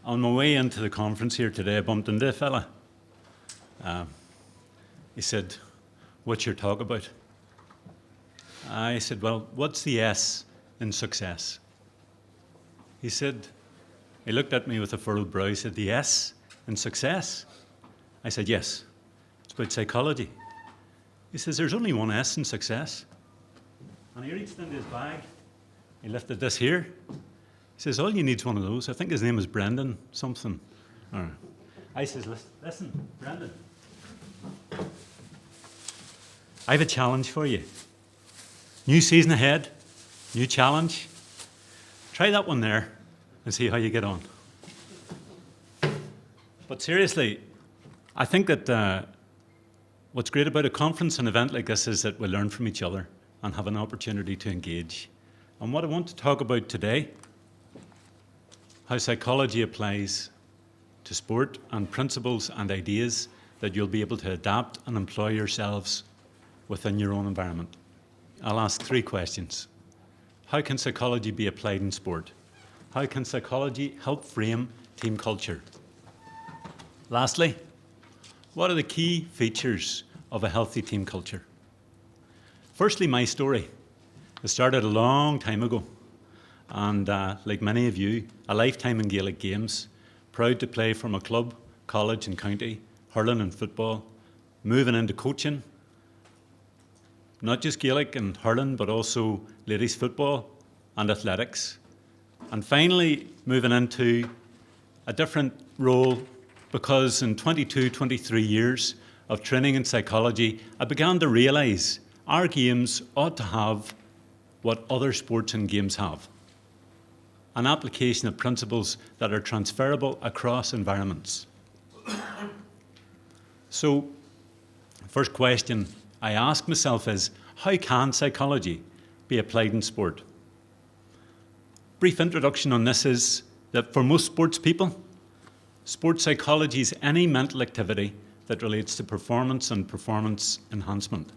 On my way into the conference here today, I bumped into a fella. He said, "What's your talk about?" I said, "Well, what's the S in success?" He looked at me with a furrowed brow. He said, "The S in success?" I said, "Yes, it's about psychology." He says, "There's only one S in success." And he reached into his bag. He lifted this here. He says, "All you need is one of those." I think his name is Brendan something. I says, "Listen, Brendan, I have a challenge for you. New season ahead, new challenge. Try that one there and see how you get on." But seriously, I think that what's great about a conference, an event like this, is that we learn from each other and have an opportunity to engage. And what I want to talk about today, how psychology applies to sport and principles and ideas that you'll be able to adapt and employ yourselves within your own environment. I'll ask 3 questions. How can psychology be applied in sport? How can psychology help frame team culture? Lastly, what are the key features of a healthy team culture? Firstly, my story. It started a long time ago, and like many of you, a lifetime in Gaelic games, proud to play from a club, college and county, hurling and football, moving into coaching, not just Gaelic and hurling, but also ladies football and athletics, and finally moving into a different role, because in 22, 23 years of training in psychology, I began to realise our games ought to have what other sports and games have: an application of principles that are transferable across environments. So, first question I ask myself is, how can psychology be applied in sport? Brief introduction on this is that for most sports people, sports psychology is any mental activity that relates to performance and performance enhancement.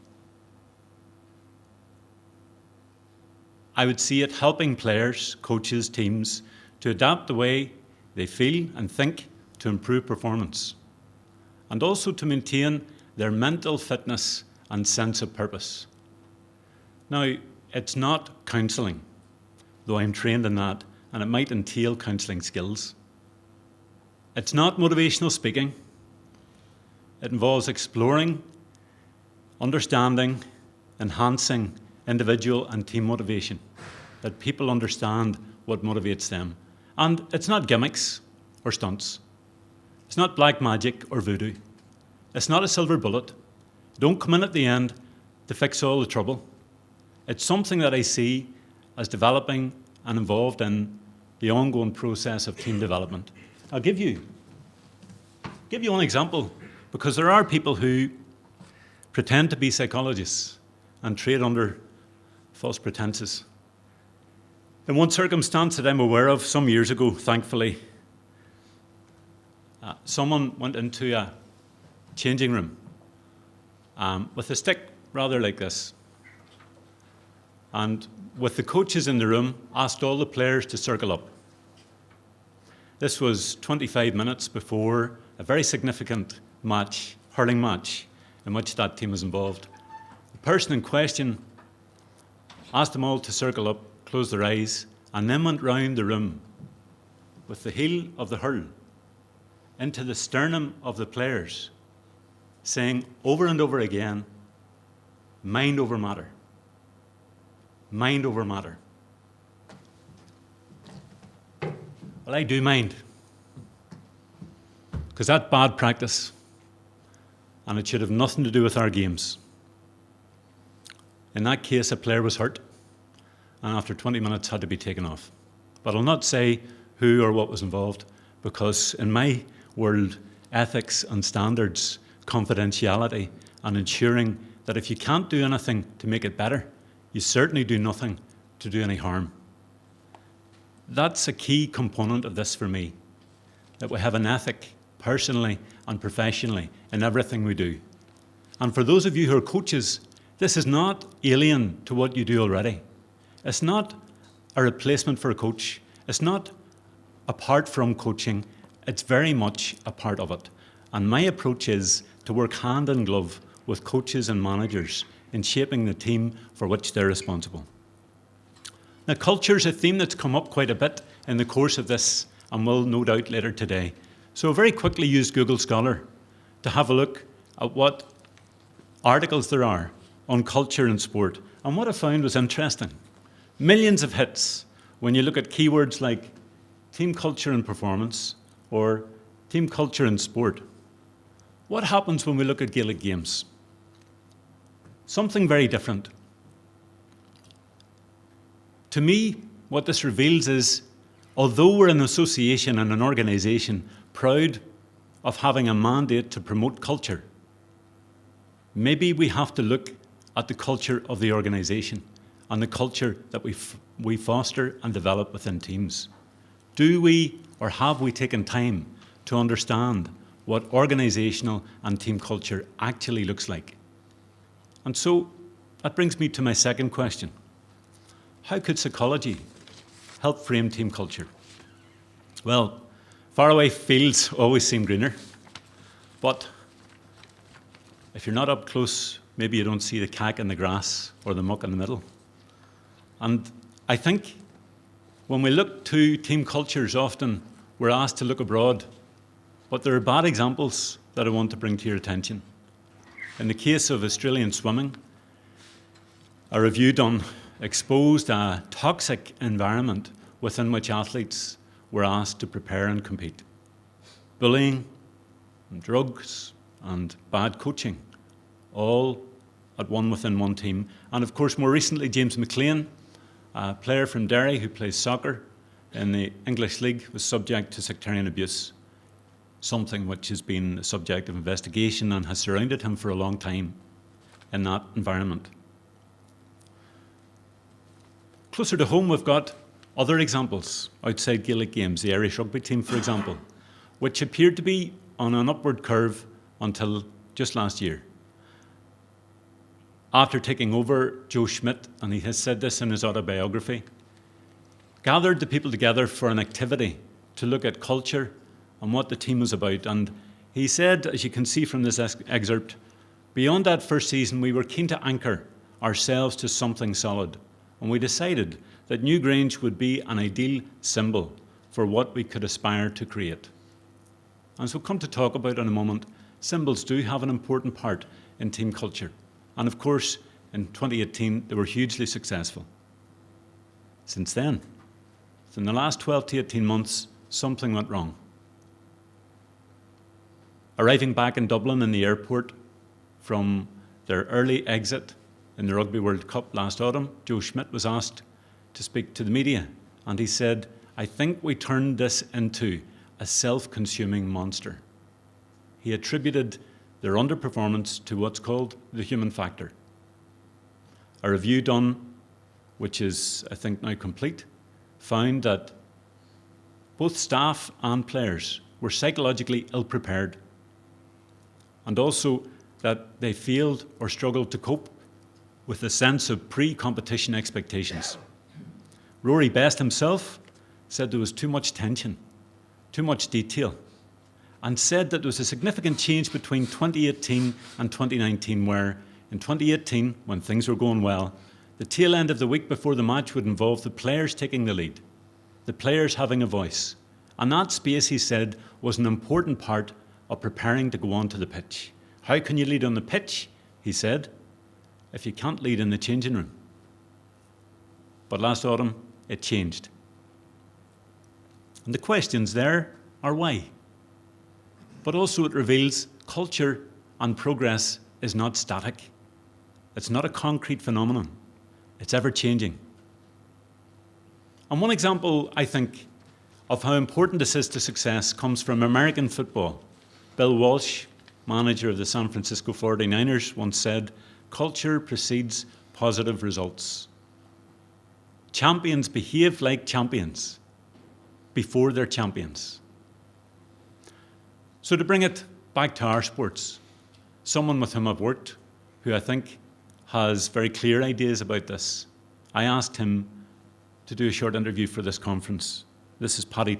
I would see it helping players, coaches, teams to adapt the way they feel and think to improve performance, and also to maintain their mental fitness and sense of purpose. Now, it's not counselling, though I'm trained in that, and it might entail counselling skills. It's not motivational speaking. It involves exploring, understanding, enhancing individual and team motivation, that people understand what motivates them. And it's not gimmicks or stunts. It's not black magic or voodoo. It's not a silver bullet. Don't come in at the end to fix all the trouble. It's something that I see as developing and involved in the ongoing process of team development. I'll give you one example, because there are people who pretend to be psychologists and trade under false pretenses. In one circumstance that I'm aware of, some years ago, thankfully, someone went into a changing room with a stick rather like this, and with the coaches in the room, asked all the players to circle up. This was 25 minutes before a very significant match, hurling match, in which that team was involved. The person in question asked them all to circle up, close their eyes, and then went round the room with the heel of the hurl into the sternum of the players, saying over and over again, "Mind over matter. Mind over matter." Well, I do mind, because that's bad practice, and it should have nothing to do with our games. In that case, a player was hurt, and after 20 minutes had to be taken off. But I'll not say who or what was involved, because in my world, ethics and standards, confidentiality, and ensuring that if you can't do anything to make it better, you certainly do nothing to do any harm. That's a key component of this for me, that we have an ethic, personally and professionally, in everything we do. And for those of you who are coaches, this is not alien to what you do already. It's not a replacement for a coach. It's not apart from coaching. it's very much a part of it. And my approach is to work hand in glove with coaches and managers in shaping the team for which they're responsible. Now, culture is a theme that's come up quite a bit in the course of this and will no doubt later today. So I very quickly used Google Scholar to have a look at what articles there are on culture and sport. And what I found was interesting. Millions of hits when you look at keywords like team culture and performance or team culture and sport. What happens when we look at Gaelic games? Something very different. To me, what this reveals is, although we're an association and an organisation proud of having a mandate to promote culture, maybe we have to look at the culture of the organisation and the culture that we foster and develop within teams. Do we or have we taken time to understand what organisational and team culture actually looks like? And so that brings me to my second question. How could psychology help frame team culture? Well, faraway fields always seem greener, but if you're not up close, maybe you don't see the cack in the grass or the muck in the middle. And I think when we look to team cultures, often we're asked to look abroad, but there are bad examples that I want to bring to your attention. In the case of Australian swimming, a review done exposed a toxic environment within which athletes were asked to prepare and compete. Bullying, and drugs, and bad coaching, all at within one team. And of course, more recently, James McLean, a player from Derry who plays soccer in the English League, was subject to sectarian abuse, something which has been a subject of investigation and has surrounded him for a long time in that environment. Closer to home, we've got other examples outside Gaelic games, the Irish rugby team, for example, which appeared to be on an upward curve until just last year. After taking over, Joe Schmidt, and he has said this in his autobiography, gathered the people together for an activity to look at culture and what the team was about. And he said, as you can see from this excerpt, beyond that first season, we were keen to anchor ourselves to something solid. And we decided that Newgrange would be an ideal symbol for what we could aspire to create. And so come to talk about in a moment, symbols do have an important part in team culture. And of course, in 2018, they were hugely successful. Since then, in the last 12 to 18 months, something went wrong. Arriving back in Dublin in the airport from their early exit in the Rugby World Cup last autumn, Joe Schmidt was asked to speak to the media, and he said, I think we turned this into a self-consuming monster. He attributed their underperformance to what's called the human factor. A review done, which is, I think, now complete, found that both staff and players were psychologically ill-prepared, and also that they failed or struggled to cope with a sense of pre-competition expectations. Rory Best himself said there was too much tension, too much detail, and said that there was a significant change between 2018 and 2019, where in 2018, when things were going well, the tail end of the week before the match would involve the players taking the lead, the players having a voice. And that space, he said, was an important part of preparing to go onto the pitch. How can you lead on the pitch, he said, if you can't lead in the changing room? But last autumn, it changed. And the questions there are why. But also it reveals culture and progress is not static. It's not a concrete phenomenon. It's ever-changing. And one example, I think, of how important this is to success comes from American football. Bill Walsh, manager of the San Francisco 49ers, once said, culture precedes positive results. Champions behave like champions before they're champions. So to bring it back to our sports, someone with whom I've worked, who I think has very clear ideas about this, I asked him to do a short interview for this conference. This is Paddy.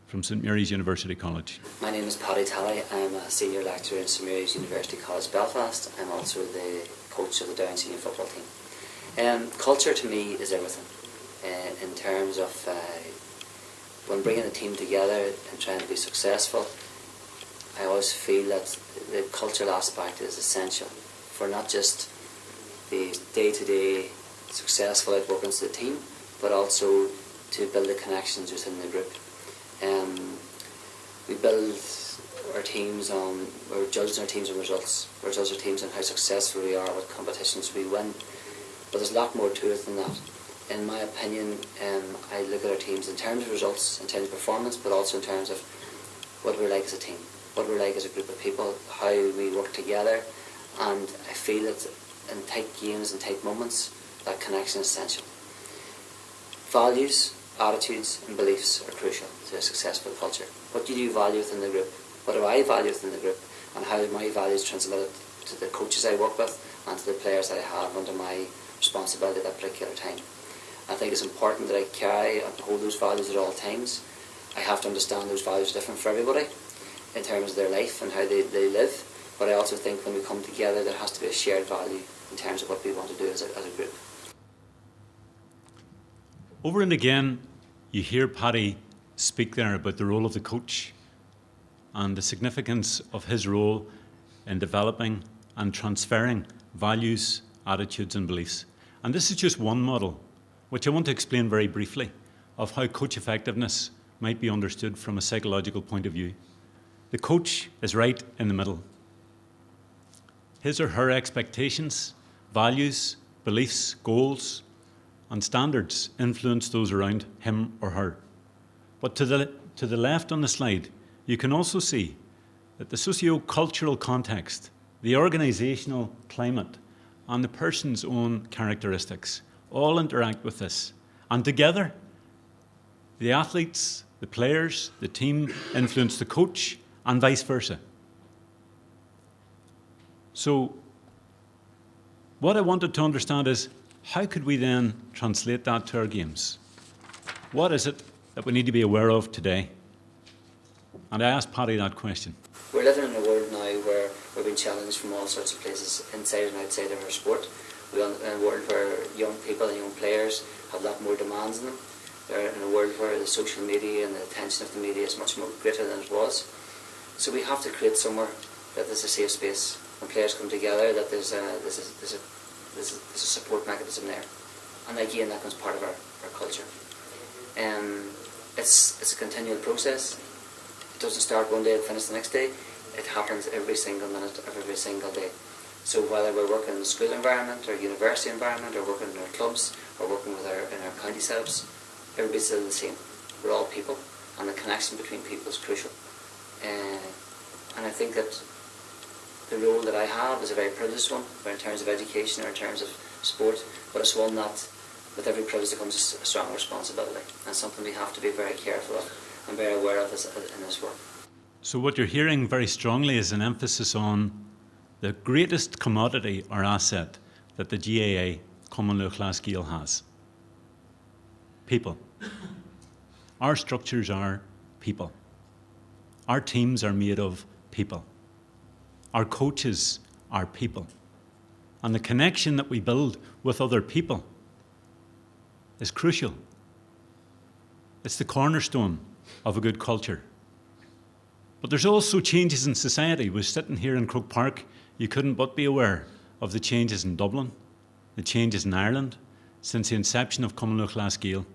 from St Mary's University College. My name is Paddy. I'm a senior lecturer in St Mary's University College, Belfast. I'm also the coach of the Down senior football team. Culture to me is everything. In terms of when bringing a team together and trying to be successful, I always feel that the cultural aspect is essential for not just the day-to-day successful outworkings of the team, but also to build the connections within the group. We build our teams on, we're judging our teams on results. We're judging our teams on how successful we are, what competitions we win. But there's a lot more to it than that. In my opinion, I look at our teams in terms of results, in terms of performance, but also in terms of what we're like as a team, what we're like as a group of people, how we work together. And I feel that in tight games and tight moments, that connection is essential. Values, attitudes and beliefs are crucial to a successful culture. What do you value within the group? What do I value within the group? And how do my values translate to the coaches I work with and to the players that I have under my responsibility at that particular time? I think it's important that I carry and hold those values at all times. I have to understand those values are different for everybody in terms of their life and how they live. But I also think when we come together, there has to be a shared value in terms of what we want to do as a group. Over and again, you hear Paddy speak there about the role of the coach and the significance of his role in developing and transferring values, attitudes and beliefs. And this is just one model, which I want to explain very briefly, of how coach effectiveness might be understood from a psychological point of view. The coach is right in the middle. His or her expectations, values, beliefs, goals, and standards influence those around him or her. But to the left on the slide, you can also see that the socio-cultural context, the organisational climate, and the person's own characteristics all interact with this. And together, the athletes, the players, the team influence the coach, and vice versa. So, what I wanted to understand is, how could we then translate that to our games? What is it that we need to be aware of today? And I asked Paddy that question. We're living in a world now where we're being challenged from all sorts of places, inside and outside of our sport. We live in a world where young people and young players have a lot more demands on them. They're in a world where the social media and the attention of the media is much more greater than it was. So we have to create somewhere that there's a safe space. When players come together, that there's a support mechanism there. And again, that becomes part of our culture. It's a continual process. It doesn't start one day and finish the next day. It happens every single minute of every single day. So whether we're working in the school environment or university environment or working in our clubs or working in our county setups, everybody's still the same. We're all people, and the connection between people is crucial. And I think that the role that I have is a very privileged one, in terms of education or in terms of sport, but it's one that with every privilege there comes a strong responsibility, and something we have to be very careful of and very aware of in this work. So what you're hearing very strongly is an emphasis on the greatest commodity or asset that the GAA, Caolan Mooney, has. People. Our structures are people. Our teams are made of people. Our coaches are people. And the connection that we build with other people is crucial. It's the cornerstone of a good culture. But there's also changes in society. We're sitting here in Croke Park, you couldn't but be aware of the changes in Dublin, the changes in Ireland since the inception of Caolan Mooney.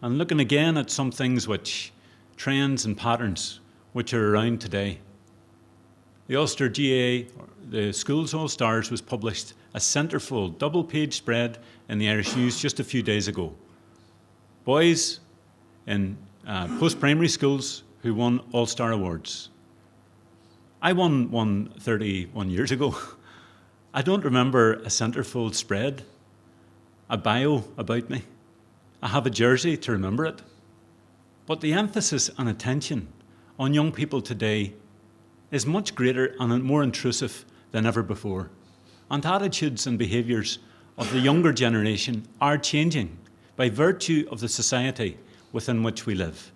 And looking again at some things which, trends and patterns which are around today. The Ulster GAA, the Schools All-Stars, was published a centrefold, double-page spread in the Irish News just a few days ago. Boys in post-primary schools who won All-Star awards. I won one 31 years ago. I don't remember a centrefold spread, a bio about me. I have a jersey to remember it. But the emphasis and attention on young people today is much greater and more intrusive than ever before. And attitudes and behaviours of the younger generation are changing by virtue of the society within which we live.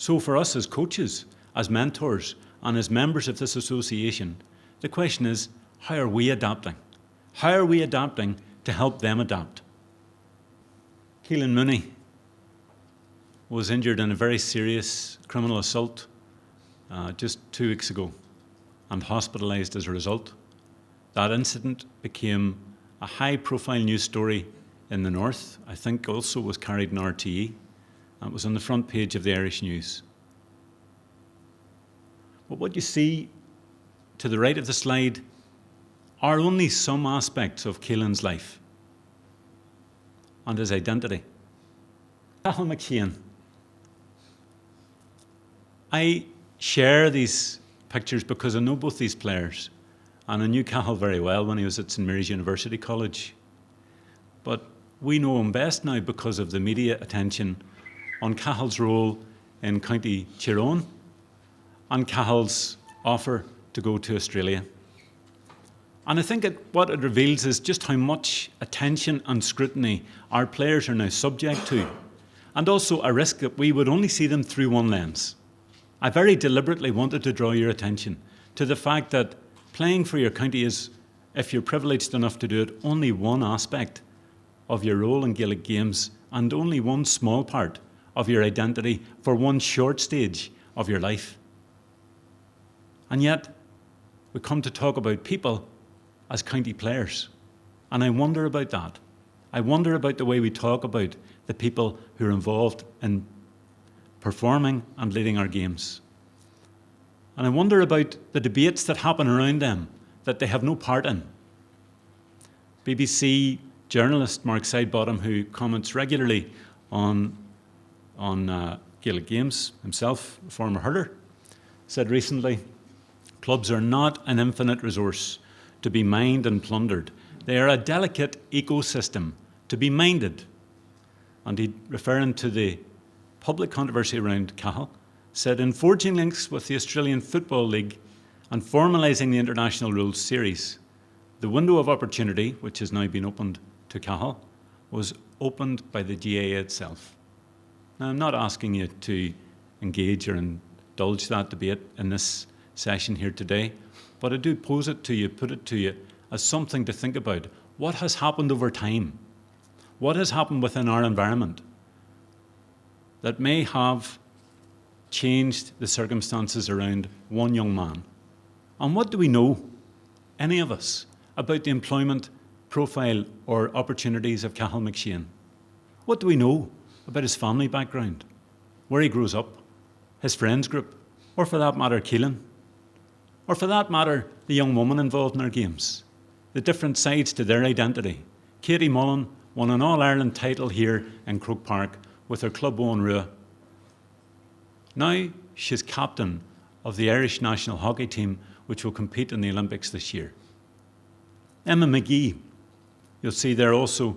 So for us as coaches, as mentors, and as members of this association, the question is, how are we adapting? How are we adapting to help them adapt? Caolan Mooney was injured in a very serious criminal assault just 2 weeks ago and hospitalised as a result. That incident became a high-profile news story in the north. I think also was carried in RTE. And it was on the front page of the Irish News. But what you see to the right of the slide are only some aspects of Caolan's life and his identity. Cathal McShane. I share these pictures because I know both these players, and I knew Cathal very well when he was at St Mary's University College. But we know him best now because of the media attention on Cathal's role in County Tyrone and Cathal's offer to go to Australia. And I think what it reveals is just how much attention and scrutiny our players are now subject to, and also a risk that we would only see them through one lens. I very deliberately wanted to draw your attention to the fact that playing for your county is, if you're privileged enough to do it, only one aspect of your role in Gaelic games and only one small part of your identity for one short stage of your life. And yet, we come to talk about people as county players. And I wonder about that. I wonder about the way we talk about the people who are involved in performing and leading our games. And I wonder about the debates that happen around them that they have no part in. BBC journalist Mark Sidebottom, who comments regularly on Gaelic games, himself a former hurler, said recently, "Clubs are not an infinite resource to be mined and plundered. They are a delicate ecosystem to be minded." And he, referring to the public controversy around Cathal, said, "In forging links with the Australian Football League and formalising the International Rules Series, the window of opportunity, which has now been opened to Cathal, was opened by the GAA itself." Now, I'm not asking you to engage or indulge that debate in this session here today, but I do pose it to you, put it to you, as something to think about. What has happened over time? What has happened within our environment that may have changed the circumstances around one young man? And what do we know, any of us, about the employment profile or opportunities of Cathal McShane? What do we know about his family background, where he grows up, his friends group, or for that matter, Caolan? Or for that matter, the young woman involved in our games, the different sides to their identity. Katie Mullan won an All-Ireland title here in Croke Park with her club Owen Rua. Now she's captain of the Irish national hockey team, which will compete in the Olympics this year. Emma McGee, you'll see there also,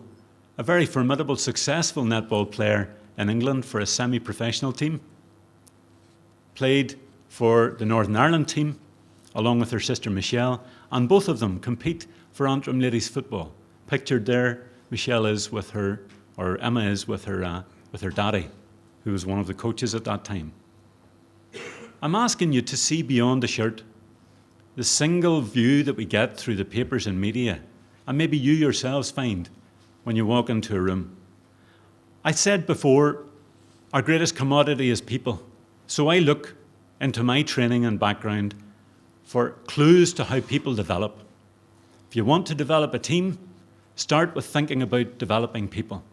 a very formidable, successful netball player in England for a semi-professional team. Played for the Northern Ireland team, along with her sister Michelle, and both of them compete for Antrim Ladies football. Pictured there, Michelle is with her, or Emma is with her daddy, who was one of the coaches at that time. I'm asking you to see beyond the shirt, the single view that we get through the papers and media, and maybe you yourselves find when you walk into a room. I said before, our greatest commodity is people. So I look into my training and background for clues to how people develop. If you want to develop a team, start with thinking about developing people.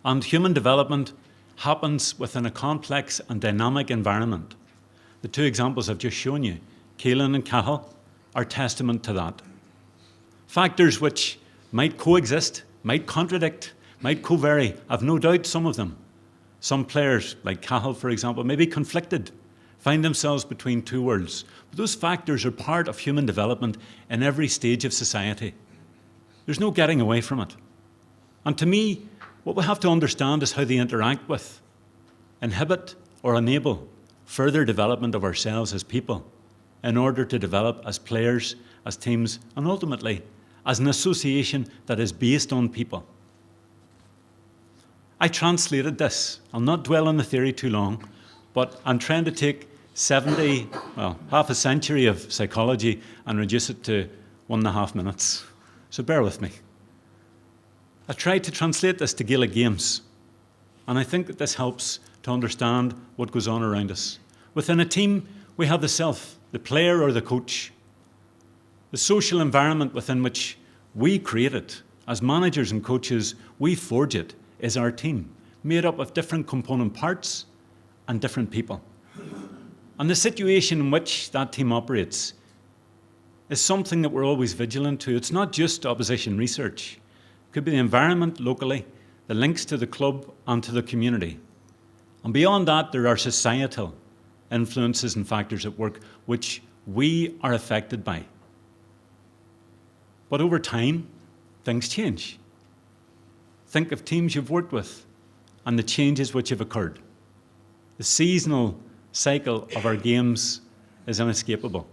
And human development happens within a complex and dynamic environment. The two examples I've just shown you, Caolan and Cathal, are testament to that. Factors which might coexist, might contradict, might co-vary. I've no doubt some of them. Some players, like Cathal, for example, may be conflicted, find themselves between two worlds. But those factors are part of human development in every stage of society. There's no getting away from it. And to me, what we have to understand is how they interact with, inhibit or enable further development of ourselves as people in order to develop as players, as teams, and ultimately as an association that is based on people. I translated this. I'll not dwell on the theory too long, but I'm trying to take half a century of psychology and reduce it to 1.5 minutes. So bear with me. I tried to translate this to Gaelic games, and I think that this helps to understand what goes on around us. Within a team, we have the self, the player or the coach. The social environment within which we create it. As managers and coaches, we forge it, is our team, made up of different component parts and different people. And the situation in which that team operates is something that we're always vigilant to. It's not just opposition research. It could be the environment locally, the links to the club and to the community. And beyond that, there are societal influences and factors at work which we are affected by. But over time, things change. Think of teams you've worked with and the changes which have occurred. The seasonal cycle of our games is inescapable,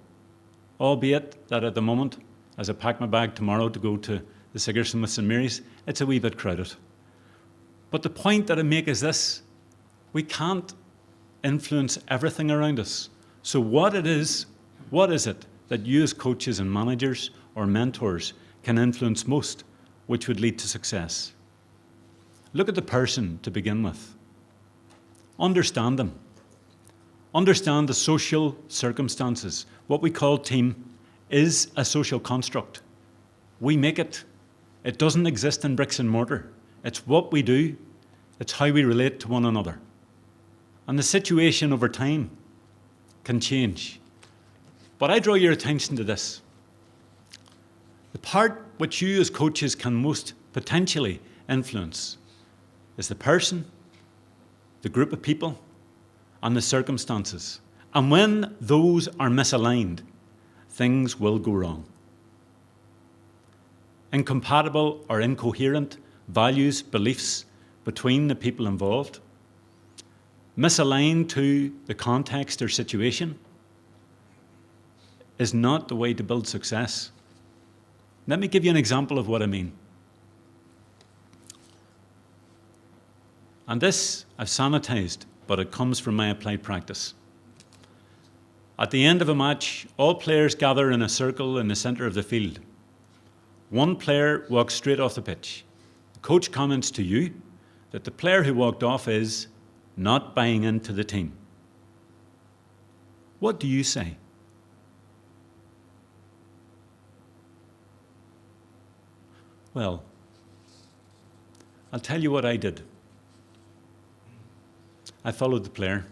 albeit that at the moment, as I pack my bag tomorrow to go to the Sigerson with St Mary's, it's a wee bit crowded. But the point that I make is this: we can't influence everything around us. So what is it that you as coaches and managers or mentors can influence most, which would lead to success? Look at the person to begin with. Understand them. Understand the social circumstances. What we call team is a social construct. We make it. It doesn't exist in bricks and mortar. It's what we do. It's how we relate to one another. And the situation over time can change. But I draw your attention to this. The part which you as coaches can most potentially influence is the person, the group of people, and the circumstances. And when those are misaligned, things will go wrong. Incompatible or incoherent values, beliefs between the people involved, misaligned to the context or situation, is not the way to build success. Let me give you an example of what I mean. And this I've sanitized, but it comes from my applied practice. At the end of a match, all players gather in a circle in the centre of the field. One player walks straight off the pitch. The coach comments to you that the player who walked off is not buying into the team. What do you say? Well, I'll tell you what I did. I followed the player.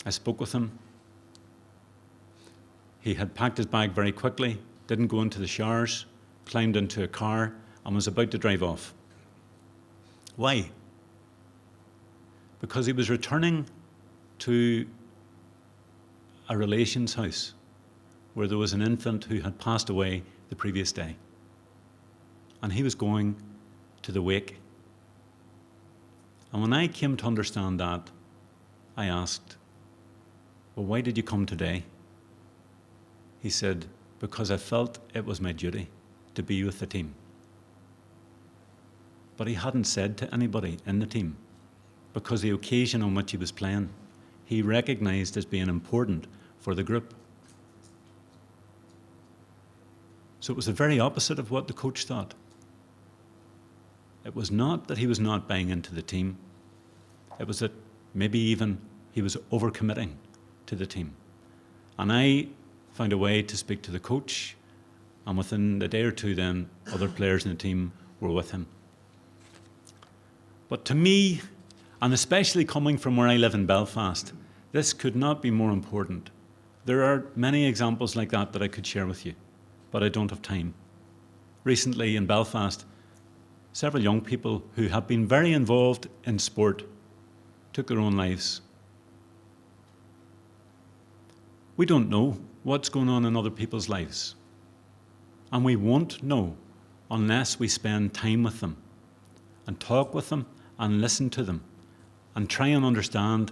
I spoke with him. He had packed his bag very quickly, didn't go into the showers, climbed into a car, and was about to drive off. Why? Because he was returning to a relation's house where there was an infant who had passed away the previous day. And he was going to the wake. And when I came to understand that, I asked, well, why did you come today? He said, because I felt it was my duty to be with the team. But he hadn't said to anybody in the team, because the occasion on which he was playing, he recognised as being important for the group. So it was the very opposite of what the coach thought. It was not that he was not buying into the team. It was that maybe even he was overcommitting to the team. And I found a way to speak to the coach, and within a day or two then, other players in the team were with him. But to me, and especially coming from where I live in Belfast, this could not be more important. There are many examples like that I could share with you, but I don't have time. Recently in Belfast, several young people who have been very involved in sport took their own lives. We don't know what's going on in other people's lives. And we won't know unless we spend time with them and talk with them and listen to them and try and understand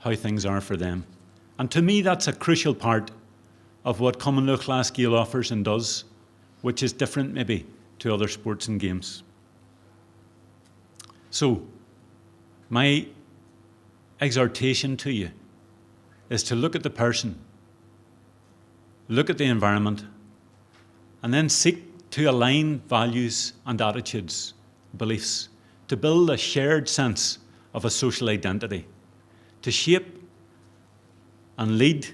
how things are for them. And to me, that's a crucial part of what Common Low Class Gael offers and does, which is different maybe to other sports and games. So, my exhortation to you is to look at the person, look at the environment, and then seek to align values and attitudes, beliefs, to build a shared sense of a social identity, to shape and lead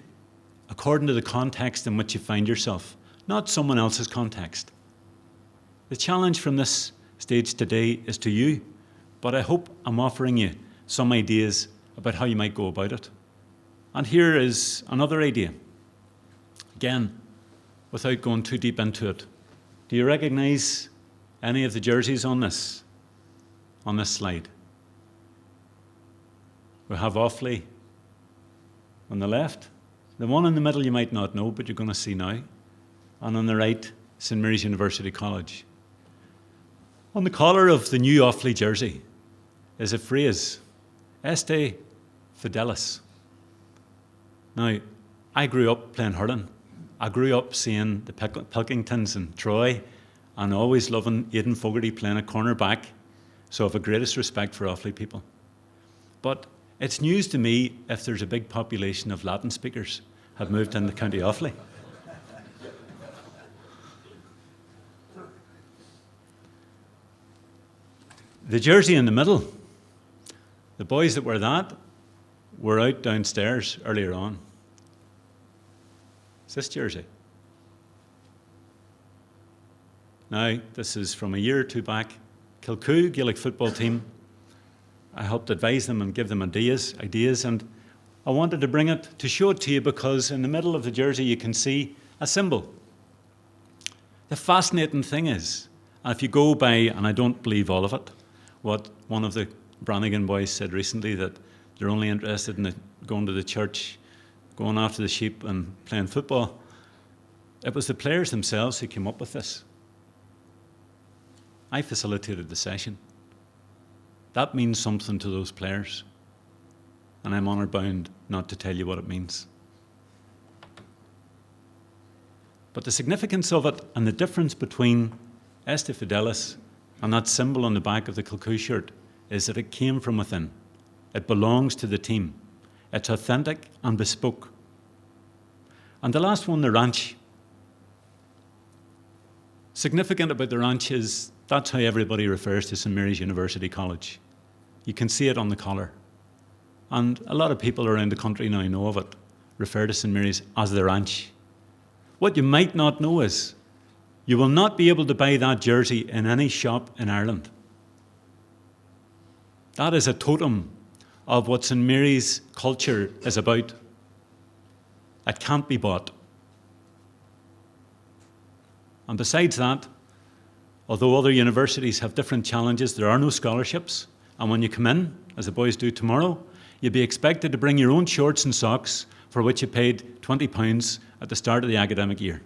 according to the context in which you find yourself, not someone else's context. The challenge from this stage today is to you, but I hope I'm offering you some ideas about how you might go about it. And here is another idea. Again, without going too deep into it, do you recognize any of the jerseys on this slide? We have Offaly on the left. The one in the middle you might not know, but you're going to see now. And on the right, St Mary's University College. On the collar of the new Offaly jersey is a phrase, Este Fidelis. Now, I grew up playing hurling. I grew up seeing the Pilkingtons and Troy and always loving Aidan Fogarty playing a corner back. So I have the greatest respect for Offaly people. But it's news to me if there's a big population of Latin speakers have moved into County Offaly. The jersey in the middle, the boys that wear that were out downstairs earlier on. It's this jersey. Now, this is from a year or two back. Kilcoo Gaelic football team. I helped advise them and give them ideas, and I wanted to bring it to show it to you because in the middle of the jersey you can see a symbol. The fascinating thing is, and if you go by, and I don't believe all of it, what one of the Brannigan boys said recently, that they're only interested in going to the church, going after the sheep and playing football. It was the players themselves who came up with this. I facilitated the session. That means something to those players, and I'm honour bound not to tell you what it means. But the significance of it and the difference between Este Fidelis and that symbol on the back of the Kilcoo shirt is that it came from within. It belongs to the team. It's authentic and bespoke. And the last one, the ranch. Significant about the ranch is that's how everybody refers to St Mary's University College. You can see it on the collar. And a lot of people around the country now know of it, refer to St Mary's as the ranch. What you might not know is you will not be able to buy that jersey in any shop in Ireland. That is a totem of what St Mary's culture is about. It can't be bought. And besides that, although other universities have different challenges, there are no scholarships. And when you come in, as the boys do tomorrow, you'll be expected to bring your own shorts and socks for which you paid £20 at the start of the academic year.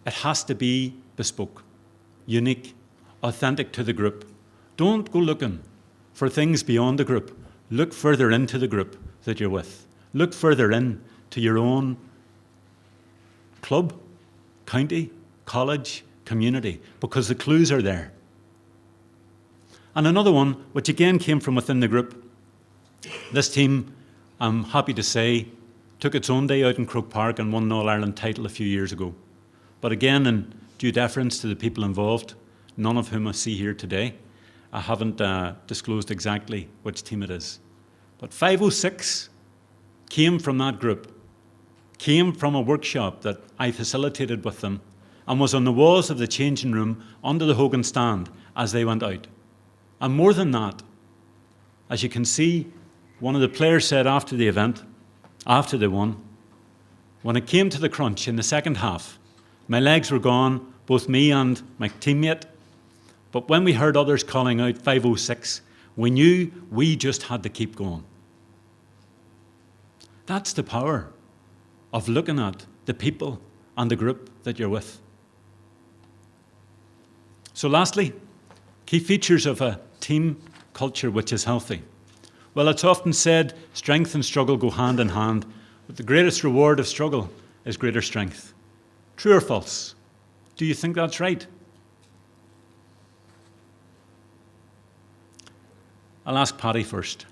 It has to be bespoke, unique, authentic to the group. Don't go looking for things beyond the group. Look further into the group that you're with. Look further in to your own club, county, college, community, because the clues are there. And another one, which again came from within the group. This team, I'm happy to say, took its own day out in Croke Park and won an All-Ireland title a few years ago. But again, in due deference to the people involved, none of whom I see here today, I haven't disclosed exactly which team it is. But 506 came from that group, came from a workshop that I facilitated with them, and was on the walls of the changing room under the Hogan stand as they went out. And more than that, as you can see, one of the players said after the event, after they won, when it came to the crunch in the second half, my legs were gone, both me and my teammate, but when we heard others calling out 506, we knew we just had to keep going. That's the power of looking at the people and the group that you're with. So lastly, key features of a team culture which is healthy. Well, it's often said strength and struggle go hand in hand, but the greatest reward of struggle is greater strength. True or false? Do you think that's right? I'll ask Paddy first.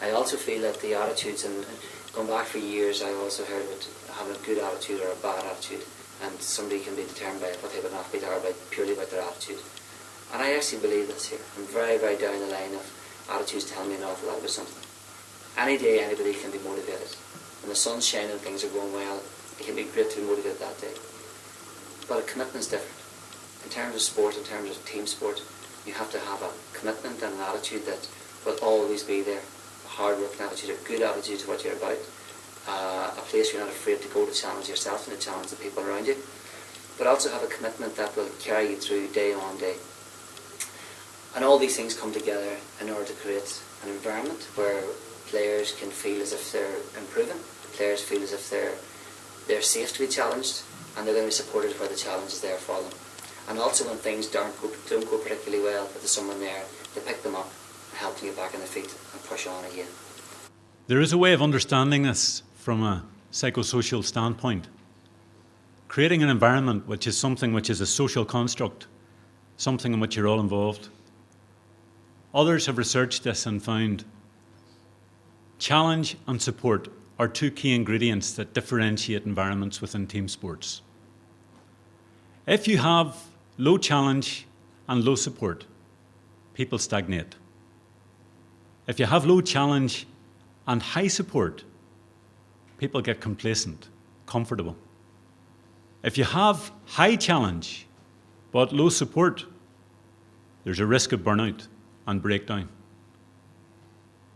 I also feel that the attitudes, and going back for years, I also heard about having a good attitude or a bad attitude, and somebody can be determined by what type of athlete they are purely about their attitude. And I actually believe this here. I'm very, very down the line of attitudes telling me an awful lot about something. Any day, anybody can be motivated. When the sun's shining and things are going well, it can be great to be motivated that day. But a commitment's different. In terms of sport, in terms of team sport, you have to have a commitment and an attitude that will always be there. A hard-working attitude, a good attitude to what you're about. A place you're not afraid to go to challenge yourself and to challenge the people around you. But also have a commitment that will carry you through day on day. And all these things come together in order to create an environment where players can feel as if they're improving, players feel as if they're safe to be challenged, and they're going to be supported where the challenge is there for them. And also when things don't go particularly well, that there's someone there to pick them up and help them get back on their feet and push on again. There is a way of understanding this from a psychosocial standpoint. Creating an environment which is something which is a social construct, something in which you're all involved. Others have researched this and found challenge and support are two key ingredients that differentiate environments within team sports. If you have low challenge and low support, people stagnate. If you have low challenge and high support, people get complacent, comfortable. If you have high challenge but low support, there's a risk of burnout and breakdown.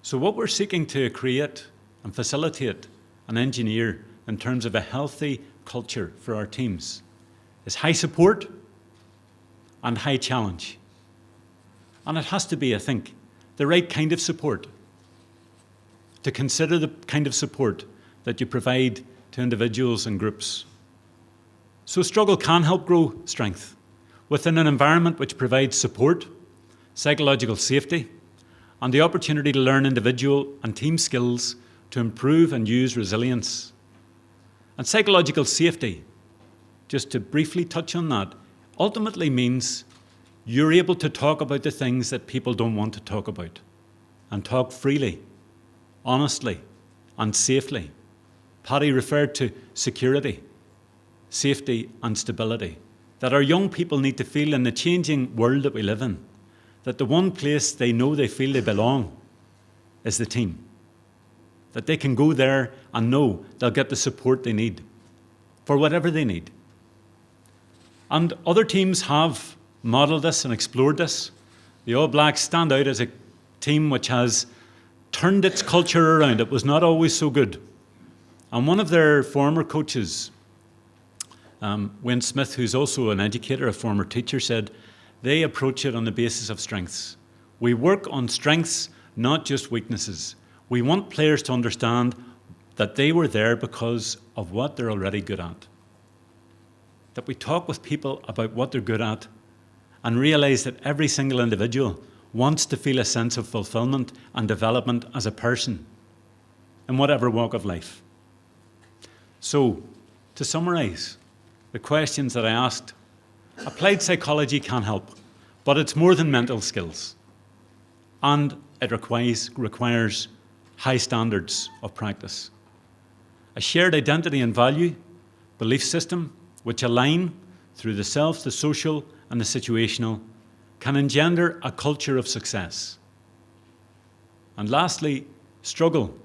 So what we're seeking to create and facilitate and engineer in terms of a healthy culture for our teams is high support and high challenge. And it has to be, I think, the right kind of support. To consider the kind of support that you provide to individuals and groups. So struggle can help grow strength within an environment which provides support, psychological safety, and the opportunity to learn individual and team skills to improve and use resilience. And psychological safety, just to briefly touch on that, ultimately means you're able to talk about the things that people don't want to talk about, and talk freely, honestly, and safely. Paddy referred to security, safety, and stability, that our young people need to feel in the changing world that we live in, that the one place they know they feel they belong is the team. That they can go there and know they'll get the support they need for whatever they need. And other teams have modelled this and explored this. The All Blacks stand out as a team which has turned its culture around. It was not always so good. And one of their former coaches, Wayne Smith, who's also an educator, a former teacher, said, they approach it on the basis of strengths. We work on strengths, not just weaknesses. We want players to understand that they were there because of what they're already good at. That we talk with people about what they're good at and realise that every single individual wants to feel a sense of fulfilment and development as a person in whatever walk of life. So, to summarise the questions that I asked, applied psychology can help, but it's more than mental skills. And it requires high standards of practice. A shared identity and value, belief system, which align through the self, the social, and the situational, can engender a culture of success. And lastly, struggle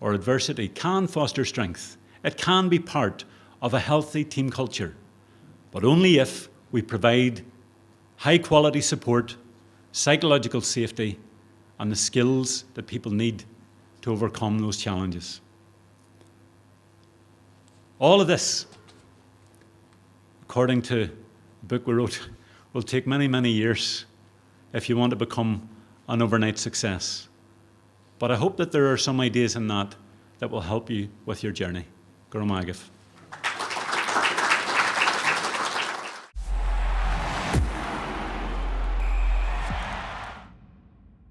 or adversity can foster strength. It can be part of a healthy team culture, but only if we provide high-quality support, psychological safety, and the skills that people need to overcome those challenges. All of this, according to the book we wrote, will take many, many years if you want to become an overnight success. But I hope that there are some ideas in that that will help you with your journey. Go Magif.